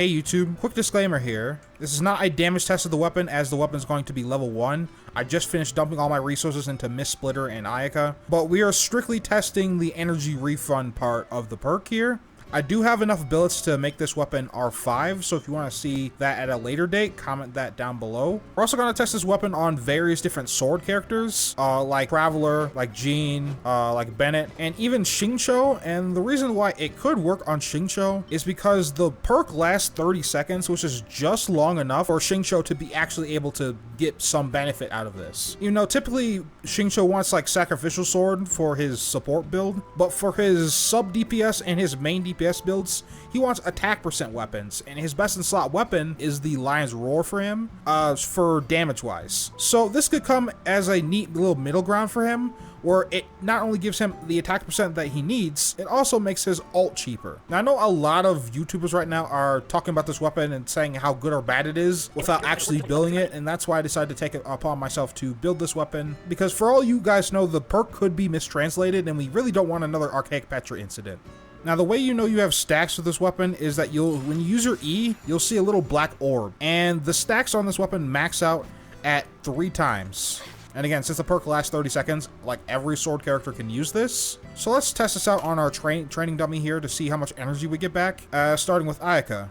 Hey YouTube, quick disclaimer here. This is not a damage test of the weapon, as the weapon is going to be level 1. I just finished dumping all my resources into Mist Splitter and Ayaka, but we are strictly testing the energy refund part of the perk here. I do have enough billets to make this weapon R5, so if you want to see that at a later date, comment that down below. We're also going to test this weapon on various different sword characters, like Traveler, like Jean, like Bennett, and even Xingqiu. And the reason why it could work on Xingqiu is because the perk lasts 30 seconds, which is just long enough for Xingqiu to be actually able to get some benefit out of this. You know, typically Xingqiu wants like Sacrificial Sword for his support build, but for his sub DPS and his main DPS builds, he wants attack percent weapons, and his best in slot weapon is the Lion's Roar for him, for damage wise. So this could come as a neat little middle ground for him, where it not only gives him the attack percent that he needs, it also makes his ult cheaper. Now I know a lot of YouTubers right now are talking about this weapon and saying how good or bad it is without actually building it, and that's why I decided to take it upon myself to build this weapon, because for all you guys know, the perk could be mistranslated and we really don't want another Archaic Petra incident. Now the way you know you have stacks with this weapon is that when you use your E, you'll see a little black orb, and the stacks on this weapon max out at 3 times. And again, since the perk lasts 30 seconds, like every sword character can use this. So let's test this out on our training dummy here to see how much energy we get back, starting with Ayaka.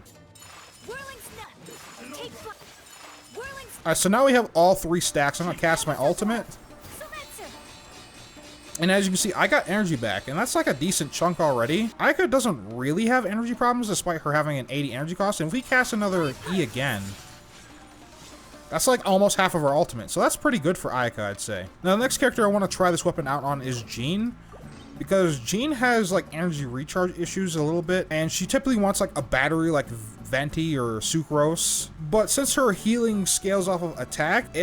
Alright, so now we have all 3 stacks. I'm gonna cast my ultimate. And as you can see, I got energy back, and that's like a decent chunk already. Ayaka doesn't really have energy problems despite her having an 80 energy cost, and if we cast another E again, that's like almost half of our ultimate, so that's pretty good for Ayaka, I'd say. Now the next character I want to try this weapon out on is Jean, because Jean has like energy recharge issues a little bit, and she typically wants like a battery like Venti or Sucrose, but since her healing scales off of attack,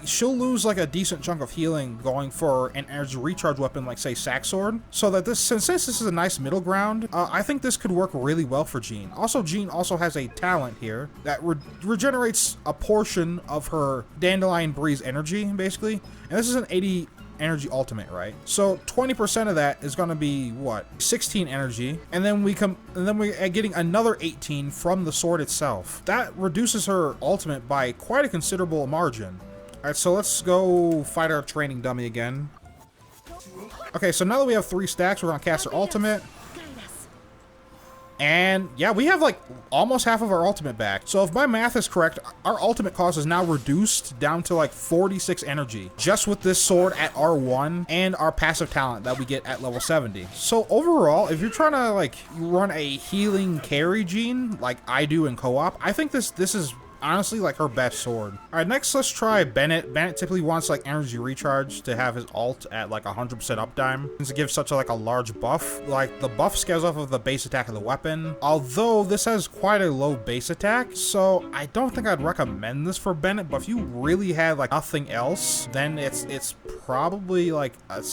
she'll lose like a decent chunk of healing going for an energy recharge weapon like say Sack Sword. So that since this is a nice middle ground, I think this could work really well for Jean. Also, Jean also has a talent here that regenerates a portion of her Dandelion Breeze energy, basically, and this is an 80 energy ultimate, right? So 20% of that is going to be what, 16 energy, and then we're getting another 18 from the sword itself. That reduces her ultimate by quite a considerable margin. All right, so let's go fight our training dummy again. Okay, so now that we have 3 stacks, we're gonna cast our ultimate. And yeah, we have like almost half of our ultimate back. So if my math is correct, our ultimate cost is now reduced down to like 46 energy just with this sword at R1 and our passive talent that we get at level 70. So overall, if you're trying to like run a healing carry Jean like I do in co-op, I think this is honestly like her best sword. All right, next let's try Bennett. Bennett typically wants like energy recharge to have his ult at like 100% uptime, since it gives such a large buff. Like the buff scales off of the base attack of the weapon, although this has quite a low base attack, so I don't think I'd recommend this for Bennett. But if you really had like nothing else, then it's probably like a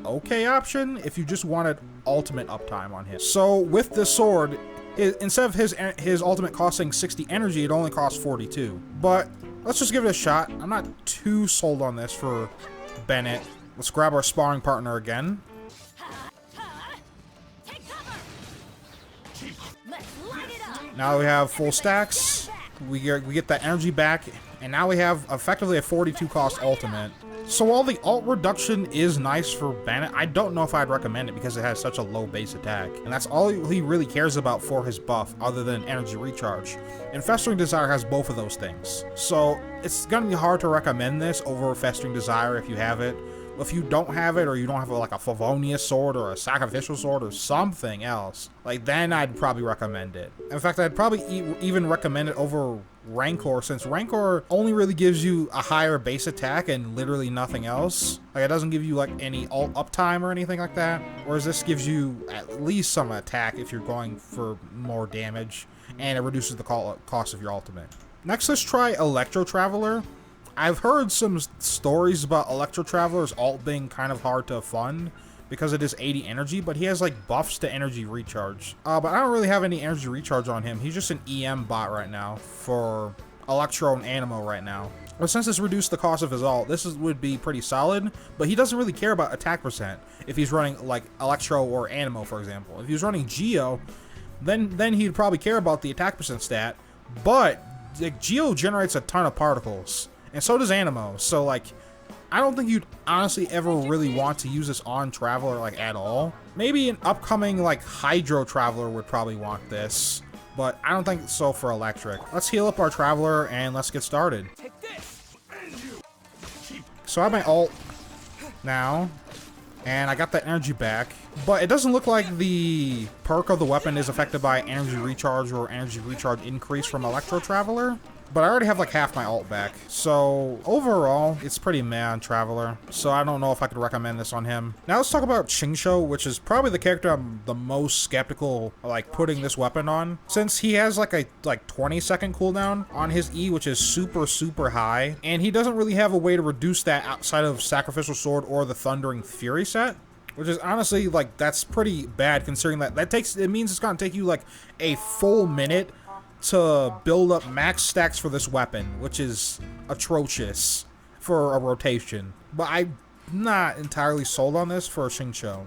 okay option if you just wanted ultimate uptime on him. So with this sword, instead of his ultimate costing 60 energy, it only costs 42. But let's just give it a shot. I'm not too sold on this for Bennett. Let's grab our sparring partner again. Now we have full stacks. We get that energy back, and now we have effectively a 42 cost ultimate. So while the ult reduction is nice for Bennett, I don't know if I'd recommend it because it has such a low base attack. And that's all he really cares about for his buff other than energy recharge. And Festering Desire has both of those things. So it's gonna be hard to recommend this over Festering Desire if you have it. If you don't have it, or you don't have like a Favonius sword or a Sacrificial sword or something else, like then I'd probably recommend it. In fact, I'd probably even recommend it over Rancor, since Rancor only really gives you a higher base attack and literally nothing else. Like it doesn't give you like any ult uptime or anything like that. Whereas this gives you at least some attack if you're going for more damage, and it reduces the cost of your ultimate. Next, let's try Electro Traveler. I've heard some stories about Electro Traveler's ult being kind of hard to fund because it is 80 energy, but he has like buffs to energy recharge. But I don't really have any energy recharge on him. He's just an EM bot right now for Electro and Animo right now. But since it's reduced the cost of his ult, would be pretty solid, but he doesn't really care about attack percent if he's running like Electro or Animo, for example. If he's running Geo, then he'd probably care about the attack percent stat, but like, Geo generates a ton of particles, and so does Anemo. So like, I don't think you'd honestly ever really want to use this on Traveler like at all. Maybe an upcoming like Hydro Traveler would probably want this, but I don't think so for Electric. Let's heal up our Traveler and let's get started. So I have my ult now, and I got that energy back, but it doesn't look like the perk of the weapon is affected by energy recharge or energy recharge increase from Electro Traveler. But I already have like half my ult back, so overall it's pretty meh on Traveler, so I don't know if I could recommend this on him. Now let's talk about Xingqiu, which is probably the character I'm the most skeptical like putting this weapon on, since he has like a 20-second cooldown on his E, which is super high, and he doesn't really have a way to reduce that outside of Sacrificial Sword or the Thundering Fury set. Which is honestly, like, that's pretty bad considering that it means it's gonna take you like a full minute to build up max stacks for this weapon, which is atrocious for a rotation. But I'm not entirely sold on this for Xingqiu.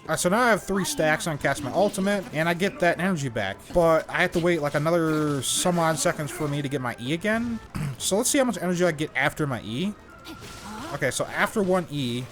Alright, so now I have 3 stacks on cast my ultimate, and I get that energy back. But I have to wait like another some odd seconds for me to get my E again. So let's see how much energy I get after my E. Okay, so after 1 E,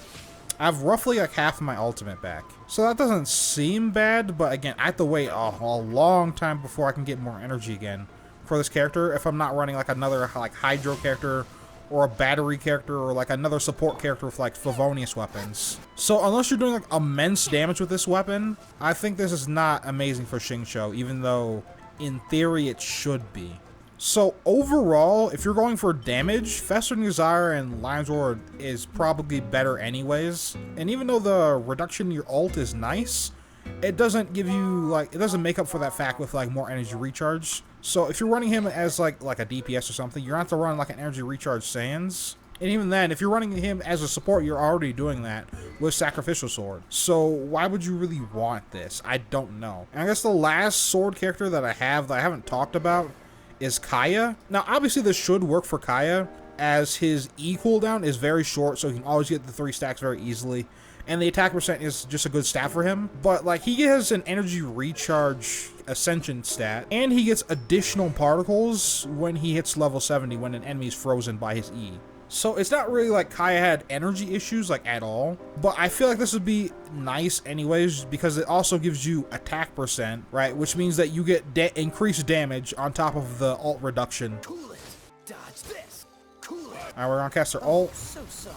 I have roughly like half of my ultimate back. So that doesn't seem bad, but again, I have to wait a long time before I can get more energy again for this character if I'm not running like another like Hydro character or a battery character or like another support character with like Favonius weapons. So unless you're doing like immense damage with this weapon, I think this is not amazing for Xingqiu, even though in theory it should be. So overall, if you're going for damage, Festering Desire and Lion's Roar is probably better anyways. And even though the reduction in your ult is nice, it doesn't give you like, it doesn't make up for that fact with like more energy recharge. So if you're running him as like a DPS or something, you're gonna have to run like an energy recharge Sans. And even then, if you're running him as a support, you're already doing that with Sacrificial Sword. So why would you really want this? I don't know. And I guess the last sword character that I haven't talked about is Kaeya. Now obviously this should work for Kaeya, as his E cooldown is very short, so he can always get the 3 stacks very easily, and the attack percent is just a good stat for him. But like, he has an energy recharge ascension stat, and he gets additional particles when he hits level 70 when an enemy is frozen by his E. So it's not really like Kaeya had energy issues like at all, but I feel like this would be nice anyways because it also gives you attack percent, right? Which means that you get increased damage on top of the ult reduction. Cool it. Dodge this. Cool it. Alright, we're gonna cast our ult. So sorry.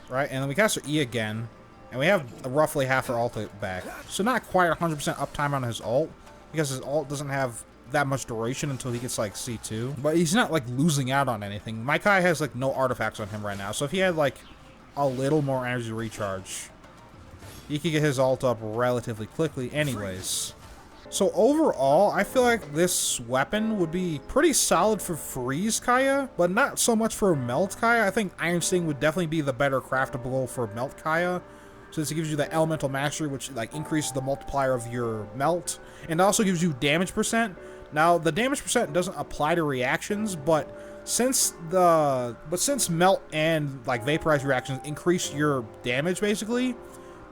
Right, and then we cast our E again, and we have roughly half our ult back. So not quite 100% uptime on his ult, because his ult doesn't have that much duration until he gets like C2, but he's not like losing out on anything. My Kai has like no artifacts on him right now, so if he had like a little more energy recharge, he could get his ult up relatively quickly anyways. So overall, I feel like this weapon would be pretty solid for Freeze Kaeya, but not so much for Melt Kaeya. I think Iron Sting would definitely be the better craftable for Melt Kaeya, since it gives you that elemental mastery, which like increases the multiplier of your melt, and also gives you damage percent. Now the damage percent doesn't apply to reactions, but since melt and like vaporize reactions increase your damage basically,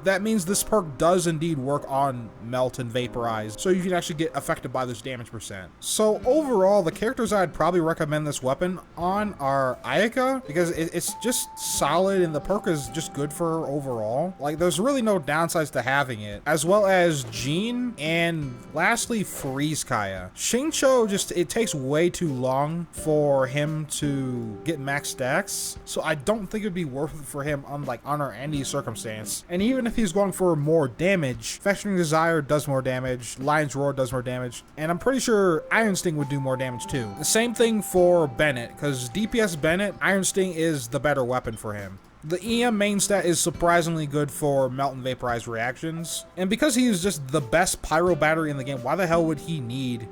that means this perk does indeed work on melt and vaporize, so you can actually get affected by this damage percent. So overall, the characters I'd probably recommend this weapon on are Ayaka, because it's just solid and the perk is just good for her overall. Like, there's really no downsides to having it, as well as Jean, and lastly Freeze Kaeya. Xingqiu, just, it takes way too long for him to get max stacks, so I don't think it'd be worth it for him under any circumstance. And even if he's going for more damage, Festering Desire does more damage, Lion's Roar does more damage, and I'm pretty sure Iron Sting would do more damage too. The same thing for Bennett, because DPS Bennett, Iron Sting is the better weapon for him. The EM main stat is surprisingly good for melt and vaporize reactions, and because he's just the best pyro battery in the game, why the hell would he need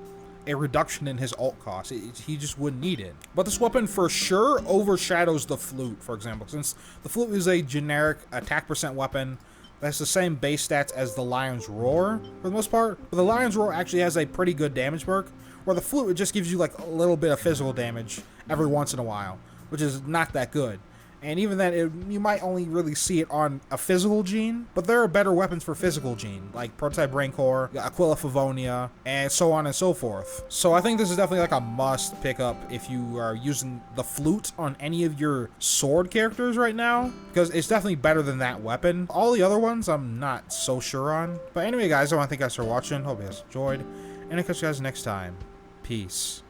a reduction in his ult cost? He just wouldn't need it. But this weapon for sure overshadows the flute, for example, since the flute is a generic attack percent weapon that's the same base stats as the Lion's Roar for the most part, but the Lion's Roar actually has a pretty good damage perk, where the flute, it just gives you like a little bit of physical damage every once in a while, which is not that good. And even then, you might only really see it on a physical gene, but there are better weapons for physical gene, like Prototype Rancor, Aquila Favonia, and so on and so forth. So I think this is definitely like a must pick up if you are using the flute on any of your sword characters right now, because it's definitely better than that weapon. All the other ones I'm not so sure on. But anyway guys, I want to thank you guys for watching. Hope you guys enjoyed, and I'll catch you guys next time. Peace.